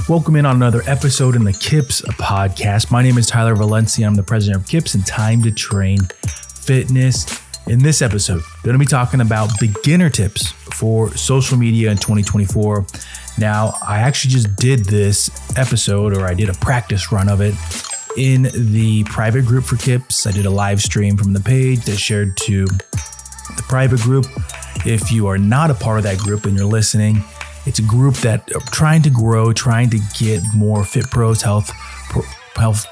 Welcome in on another episode in the KIPS podcast. My name is Tyler Valencia. I'm the president of KIPS and Time to Train Fitness. In this episode, we're going to be talking about beginner tips for social media in 2024. Now, I actually just did this episode, or I did a practice run of it in the private group for KIPS. I did a live stream from the page that shared to the private group. If you are not a part of that group and you're listening, it's a group that are trying to grow, trying to get more fit pros, health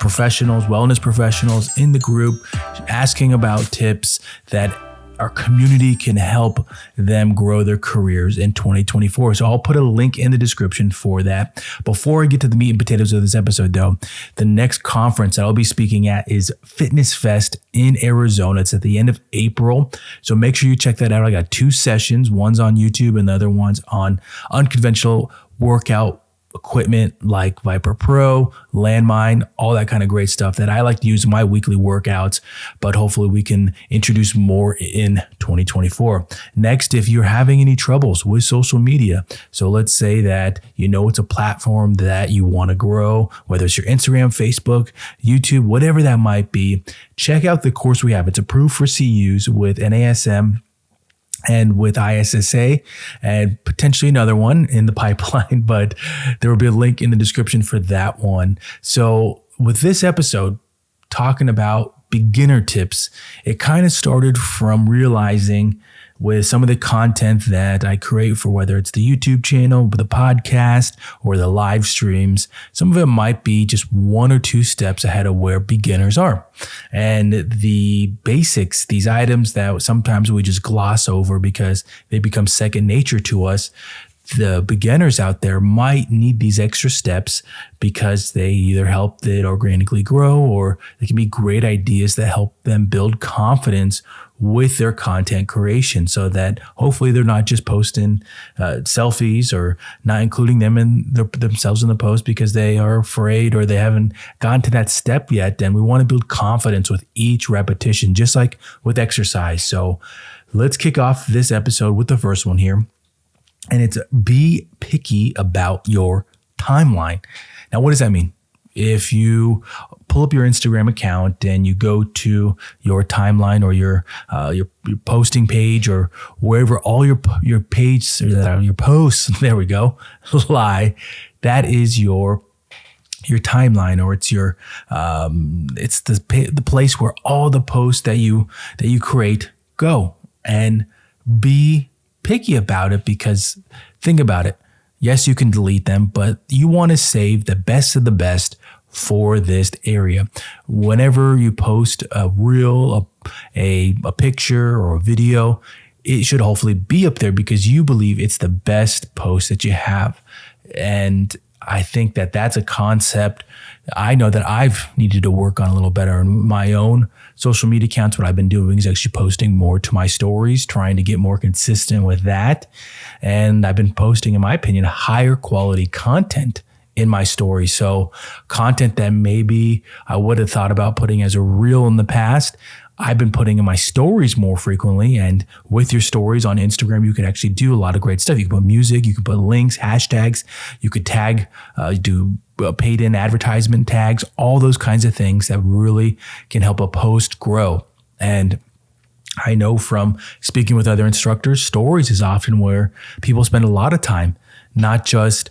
professionals, wellness professionals in the group, asking about tips that our community can help them grow their careers in 2024. So I'll put a link in the description for that. Before I get to the meat and potatoes of this episode though, the next conference that I'll be speaking at is Fitness Fest in Arizona. It's at the end of April. So make sure you check that out. I got 2 sessions. One's on YouTube and the other one's on unconventional workout equipment like Viper Pro, Landmine, all that kind of great stuff that I like to use in my weekly workouts, but hopefully we can introduce more in 2024. Next, if you're having any troubles with social media, so let's say that you know it's a platform that you want to grow, whether it's your Instagram, Facebook, YouTube, whatever that might be, check out the course we have. It's approved for CUs with NASM and with ISSA, and potentially another one in the pipeline, but there will be a link in the description for that one. So with this episode, talking about beginner tips, it kind of started from realizing with some of the content that I create for whether it's the YouTube channel, the podcast, or the live streams, some of it might be just 1 or 2 steps ahead of where beginners are. And the basics, these items that sometimes we just gloss over because they become second nature to us, the beginners out there might need these extra steps because they either help it organically grow or they can be great ideas that help them build confidence with their content creation so that hopefully they're not just posting selfies or not including them in themselves in the post because they are afraid or they haven't gotten to that step yet. And we want to build confidence with each repetition, just like with exercise. So let's kick off this episode with the first one here. And it's be picky about your timeline. Now, what does that mean? If you pull up your Instagram account and you go to your timeline or your posting page or wherever all your page or your posts, there we go, lie, that is your timeline, or it's your it's the place where all the posts that you create go. And be picky about it because think about it. Yes, you can delete them, but you want to save the best of the best for this area. Whenever you post a reel, a picture or a video, it should hopefully be up there because you believe it's the best post that you have. And I think that that's a concept I know that I've needed to work on a little better in my own social media accounts. What I've been doing is actually posting more to my stories, trying to get more consistent with that. And I've been posting, in my opinion, higher quality content in my story. So content that maybe I would have thought about putting as a reel in the past, I've been putting in my stories more frequently. And with your stories on Instagram, you can actually do a lot of great stuff. You can put music, you can put links, hashtags, you could tag, do paid in advertisement tags, all those kinds of things that really can help a post grow. And I know from speaking with other instructors, stories is often where people spend a lot of time, not just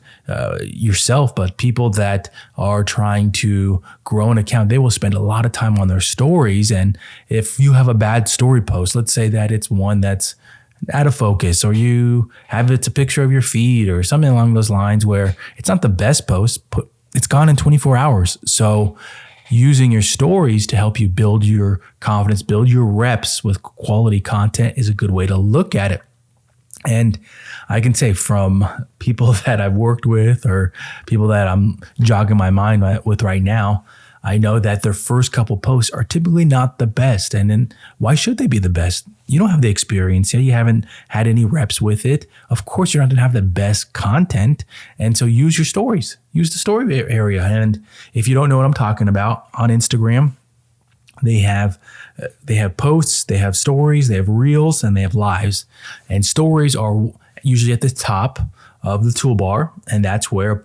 yourself, but people that are trying to grow an account. They will spend a lot of time on their stories. And if you have a bad story post, let's say that it's one that's out of focus, or you have it's a picture of your feed or something along those lines where it's not the best post, it's gone in 24 hours. So using your stories to help you build your confidence, build your reps with quality content is a good way to look at it. And I can say from people that I've worked with or people that I'm jogging my mind with right now, I know that their first couple posts are typically not the best. And then why should they be the best? You don't have the experience yet. You haven't had any reps with it. Of course, you're not going to have the best content. And so use your stories. Use the story area. And if you don't know what I'm talking about, on Instagram, they have posts, they have stories, they have reels, and they have lives. And stories are usually at the top of the toolbar. And that's where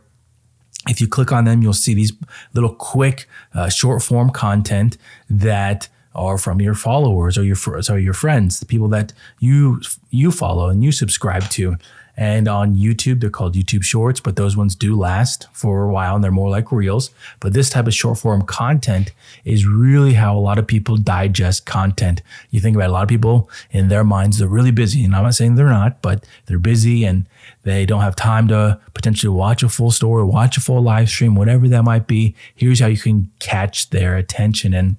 If you click on them, you'll see these little quick short form content that are from your followers or your friends, the people that you follow and you subscribe to. And on YouTube, they're called YouTube Shorts, but those ones do last for a while and they're more like Reels. But this type of short form content is really how a lot of people digest content. You think about a lot of people in their minds, they're really busy. And I'm not saying they're not, but they're busy and they don't have time to potentially watch a full story, watch a full live stream, whatever that might be. Here's how you can catch their attention. And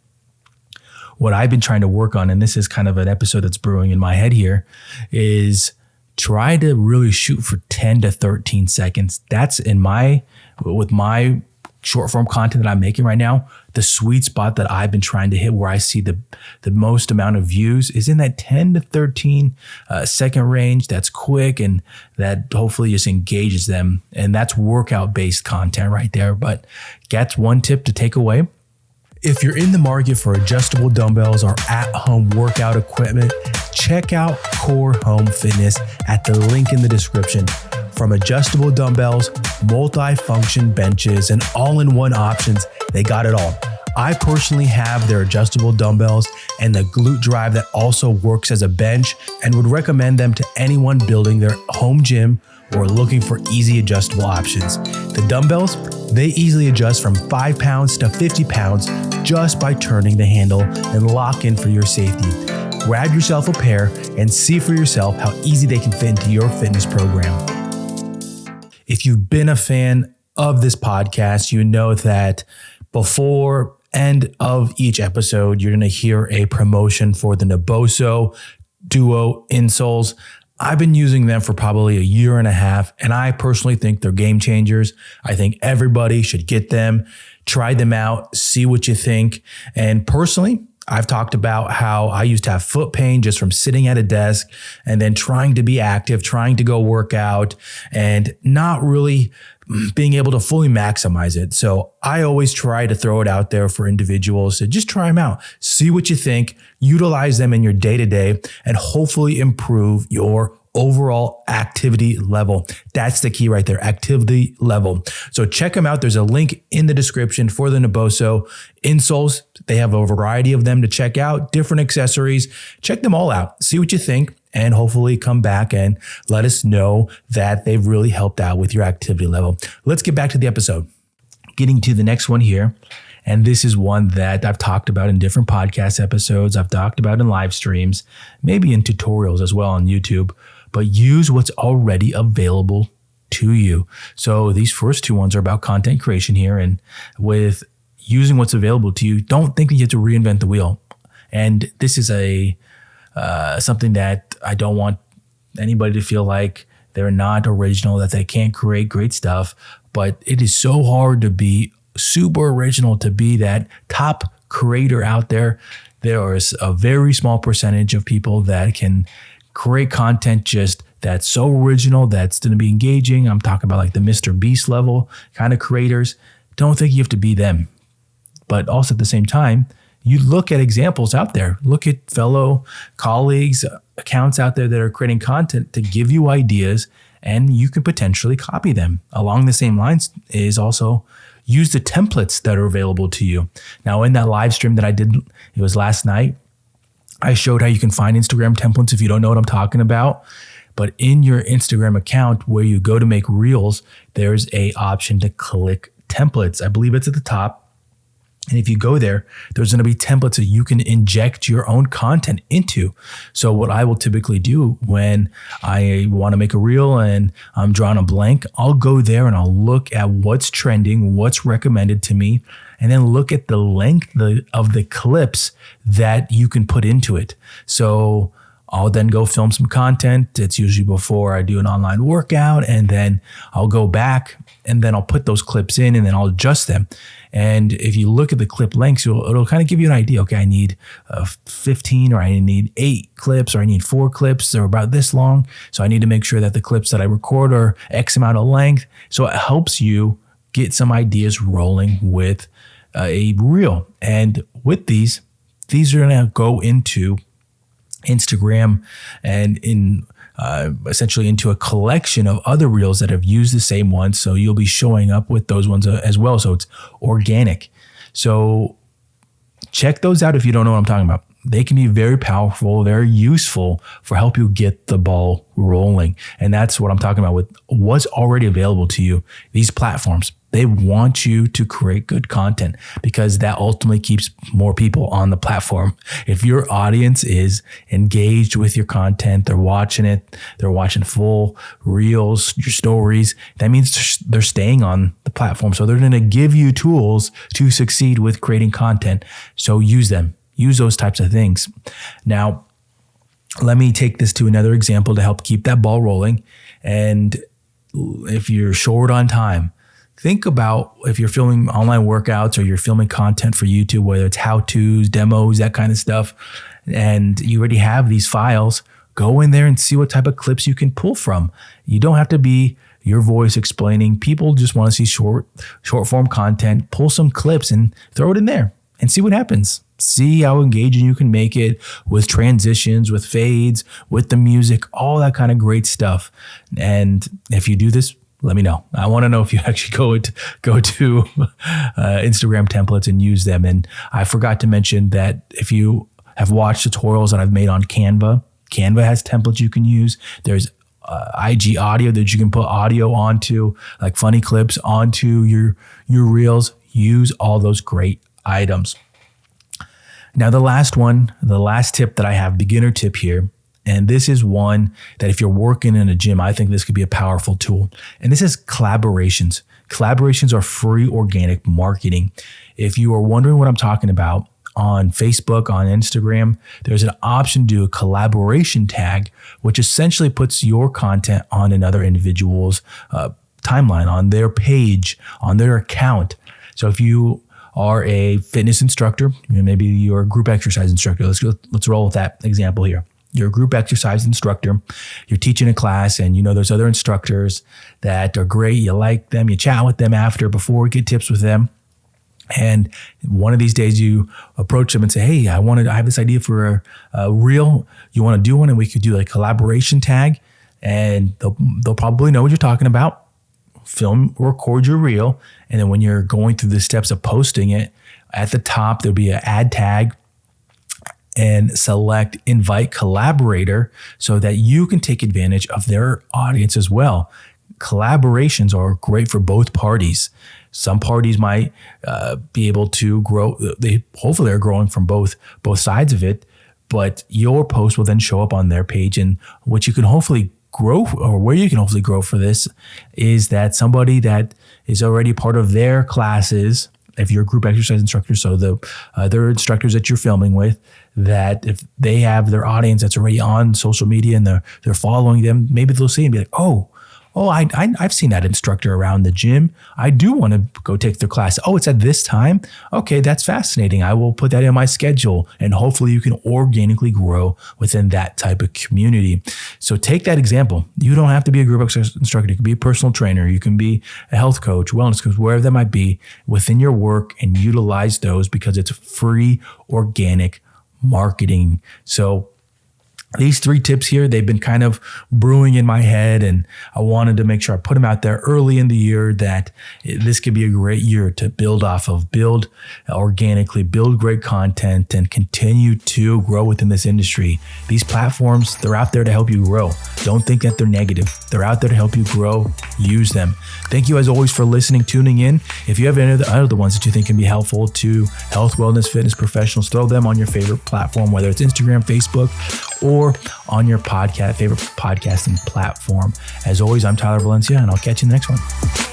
what I've been trying to work on, and this is kind of an episode that's brewing in my head here, is try to really shoot for 10 to 13 seconds. That's with my short form content that I'm making right now, the sweet spot that I've been trying to hit where I see the most amount of views is in that 10 to 13 second range. That's quick and that hopefully just engages them. And that's workout based content right there. But that's one tip to take away. If you're in the market for adjustable dumbbells or at-home workout equipment, check out Core Home Fitness at the link in the description. From adjustable dumbbells, multi-function benches, and all-in-one options, they got it all. I personally have their adjustable dumbbells and the glute drive that also works as a bench and would recommend them to anyone building their home gym or looking for easy adjustable options. The dumbbells, they easily adjust from 5 pounds to 50 pounds just by turning the handle and lock in for your safety. Grab yourself a pair and see for yourself how easy they can fit into your fitness program. If you've been a fan of this podcast, you know that before end of each episode, you're going to hear a promotion for the Naboso Duo insoles. I've been using them for probably a year and a half, and I personally think they're game changers. I think everybody should get them, try them out, see what you think. And personally, I've talked about how I used to have foot pain just from sitting at a desk and then trying to be active, trying to go work out and not really being able to fully maximize it. So I always try to throw it out there for individuals to just try them out, see what you think, utilize them in your day-to-day, and hopefully improve your overall activity level. That's the key right there, activity level. So check them out. There's a link in the description for the Naboso insoles. They have a variety of them to check out, different accessories. Check them all out. See what you think, and hopefully come back and let us know that they've really helped out with your activity level. Let's get back to the episode. Getting to the next one here. And this is one that I've talked about in different podcast episodes. I've talked about in live streams, maybe in tutorials as well on YouTube, but use what's already available to you. So these first two ones are about content creation here. And with using what's available to you, don't think that you have to reinvent the wheel. And this is something that I don't want anybody to feel like they're not original, that they can't create great stuff. But it is so hard to be super original, to be that top creator out there. There is a very small percentage of people that can create content just that's so original, that's going to be engaging. I'm talking about like the Mr. Beast level kind of creators. Don't think you have to be them. But also at the same time, you look at examples out there, look at fellow colleagues, accounts out there that are creating content to give you ideas, and you can potentially copy them. Along the same lines is also use the templates that are available to you. Now, in that live stream that I did, it was last night, I showed how you can find Instagram templates if you don't know what I'm talking about. But in your Instagram account where you go to make reels, there's an option to click templates. I believe it's at the top. And if you go there, there's going to be templates that you can inject your own content into. So what I will typically do when I want to make a reel and I'm drawing a blank, I'll go there and I'll look at what's trending, what's recommended to me, and then look at the length of the clips that you can put into it. So I'll then go film some content. It's usually before I do an online workout, and then I'll go back and then I'll put those clips in and then I'll adjust them. And if you look at the clip lengths, it'll kind of give you an idea. Okay, I need 15 or I need 8 clips or I need 4 clips. They're about this long. So I need to make sure that the clips that I record are X amount of length. So it helps you get some ideas rolling with a reel. And with these are going to go into Instagram and in essentially into a collection of other reels that have used the same ones. So you'll be showing up with those ones as well. So it's organic. So check those out if you don't know what I'm talking about. They can be very powerful, very useful for help you get the ball rolling. And that's what I'm talking about with what's already available to you. These platforms, they want you to create good content because that ultimately keeps more people on the platform. If your audience is engaged with your content, they're watching it, they're watching full reels, your stories, that means they're staying on the platform. So they're going to give you tools to succeed with creating content. So use them. Use those types of things. Now, let me take this to another example to help keep that ball rolling. And if you're short on time, think about if you're filming online workouts or you're filming content for YouTube, whether it's how-tos, demos, that kind of stuff, and you already have these files, go in there and see what type of clips you can pull from. You don't have to be your voice explaining. People just want to see short form content. Pull some clips and throw it in there and see what happens. See how engaging you can make it with transitions, with fades, with the music, all that kind of great stuff. And if you do this, let me know. I want to know if you actually go to Instagram templates and use them. And I forgot to mention that if you have watched tutorials that I've made on Canva, Canva has templates you can use. There's IG audio that you can put audio onto, like funny clips onto your reels. Use all those great items. Now, the last tip that I have, beginner tip here, and this is one that if you're working in a gym, I think this could be a powerful tool. And this is collaborations. Collaborations are free organic marketing. If you are wondering what I'm talking about, on Facebook, on Instagram, there's an option to do a collaboration tag, which essentially puts your content on another individual's timeline, on their page, on their account. So if you are a fitness instructor, maybe you're a group exercise instructor. Let's roll with that example here. You're a group exercise instructor. You're teaching a class and there's other instructors that are great. You like them. You chat with them before, get tips with them. And one of these days you approach them and say, hey, I have this idea for a reel. You want to do one? And we could do a collaboration tag, and they'll probably know what you're talking about. Film, record your reel. And then when you're going through the steps of posting it, at the top, there'll be an add tag and select invite collaborator so that you can take advantage of their audience as well. Collaborations are great for both parties. Some parties might be able to grow. They hopefully are growing from both sides of it, but your post will then show up on their page. And what you can hopefully grow, or where you can hopefully grow for this, is that somebody that is already part of their classes, if you're a group exercise instructor, so the other instructors that you're filming with, that if they have their audience that's already on social media and they're following them, maybe they'll see and be like, oh, I've seen that instructor around the gym. I do want to go take their class. Oh, it's at this time? Okay, that's fascinating. I will put that in my schedule, and hopefully you can organically grow within that type of community. So take that example. You don't have to be a group exercise instructor. You can be a personal trainer. You can be a health coach, wellness coach, wherever that might be within your work, and utilize those because it's free, organic marketing. So these 3 tips here, they've been kind of brewing in my head, and I wanted to make sure I put them out there early in the year that this could be a great year to build off of, build organically, build great content, and continue to grow within this industry. These platforms, they're out there to help you grow. Don't think that they're negative. They're out there to help you grow. Use them. Thank you as always for listening, tuning in. If you have any other ones that you think can be helpful to health, wellness, fitness professionals, throw them on your favorite platform, whether it's Instagram, Facebook, or on your favorite podcasting platform. As always, I'm Tyler Valencia, and I'll catch you in the next one.